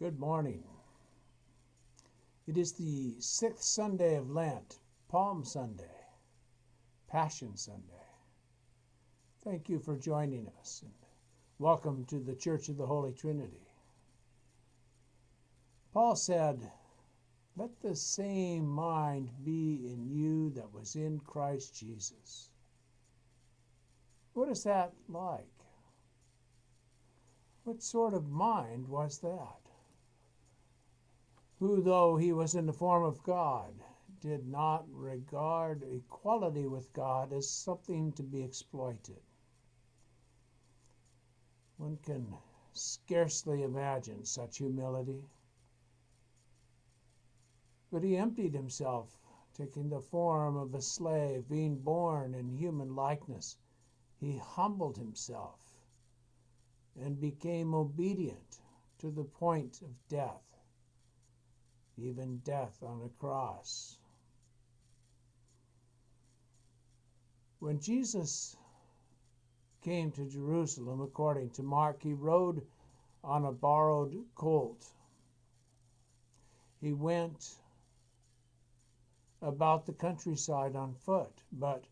Good morning. It is the sixth Sunday of Lent, Palm Sunday, Passion Sunday. Thank you for joining us and welcome to the Church of the Holy Trinity. Paul said, "Let the same mind be in you that was in Christ Jesus." What is that like? What sort of mind was that? Who, though he was in the form of God, did not regard equality with God as something to be exploited. One can scarcely imagine such humility. But he emptied himself, taking the form of a slave, being born in human likeness. He humbled himself and became obedient to the point of death, even death on a cross. When Jesus came to Jerusalem, according to Mark, he rode on a borrowed colt. He went about the countryside on foot, but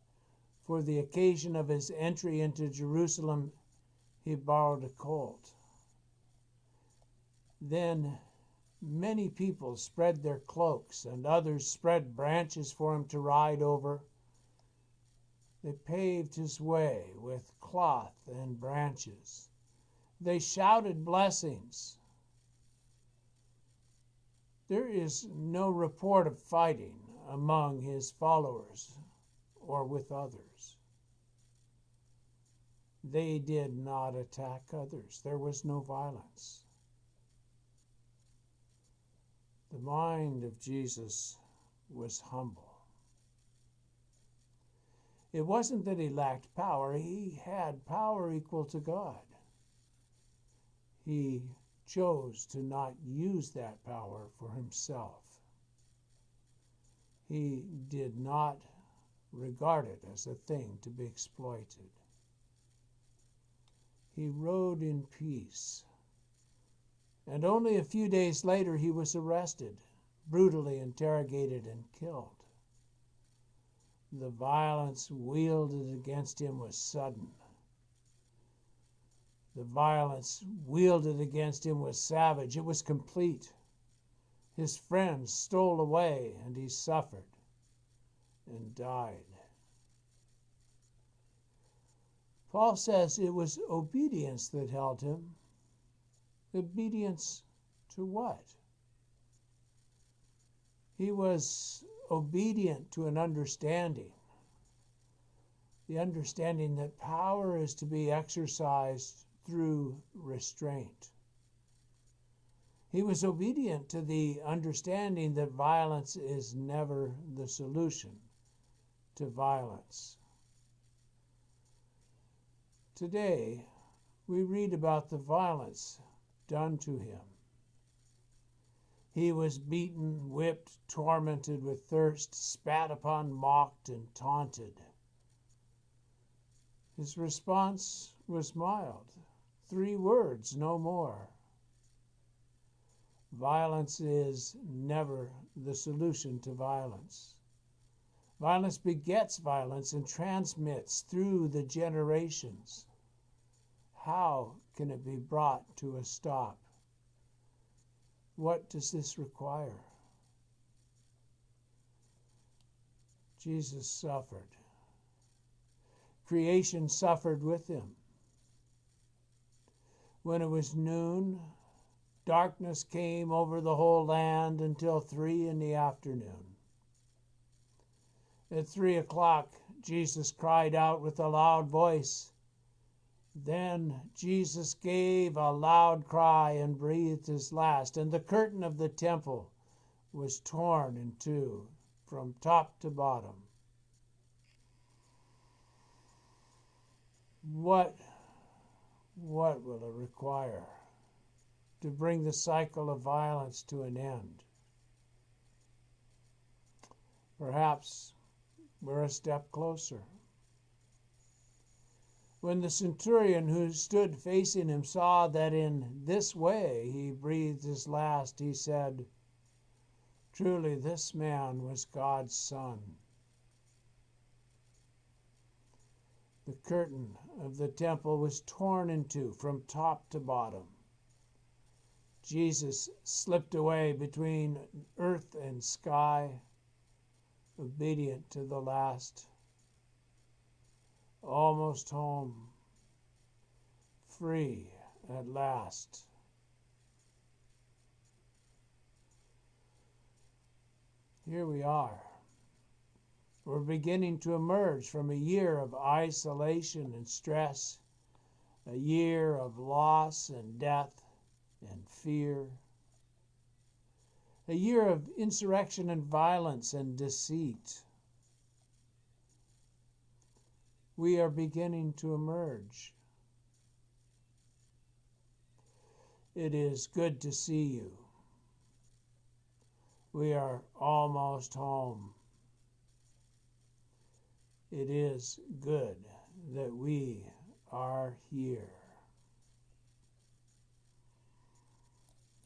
for the occasion of his entry into Jerusalem, he borrowed a colt. Then many people spread their cloaks, and others spread branches for him to ride over. They paved his way with cloth and branches. They shouted blessings. There is no report of fighting among his followers or with others. They did not attack others. There was no violence. The mind of Jesus was humble. It wasn't that he lacked power. He had power equal to God. He chose to not use that power for himself. He did not regard it as a thing to be exploited. He rode in peace. And only a few days later he was arrested, brutally interrogated, and killed. The violence wielded against him was sudden. The violence wielded against him was savage. It was complete. His friends stole away, and he suffered and died. Paul says it was obedience that held him. Obedience to what? He was obedient to an understanding. The understanding that power is to be exercised through restraint. He was obedient to the understanding that violence is never the solution to violence. Today, we read about the violence done to him. He was beaten, whipped, tormented with thirst, spat upon, mocked, and taunted. His response was mild. 3 words, no more. Violence is never the solution to violence. Violence begets violence and transmits through the generations. How can it be brought to a stop? What does this require? Jesus suffered. Creation suffered with him. When it was noon, darkness came over the whole land until 3 p.m. At 3 o'clock, Jesus cried out with a loud voice. Then Jesus gave a loud cry and breathed his last, and the curtain of the temple was torn in two from top to bottom. What will it require to bring the cycle of violence to an end? Perhaps we're a step closer. When the centurion who stood facing him saw that in this way he breathed his last, he said, "Truly this man was God's Son." The curtain of the temple was torn in two from top to bottom. Jesus slipped away between earth and sky, obedient to the last. Almost home, free at last. Here we are. We're beginning to emerge from a year of isolation and stress, a year of loss and death and fear, a year of insurrection and violence and deceit. We are beginning to emerge. It is good to see you. We are almost home. It is good that we are here.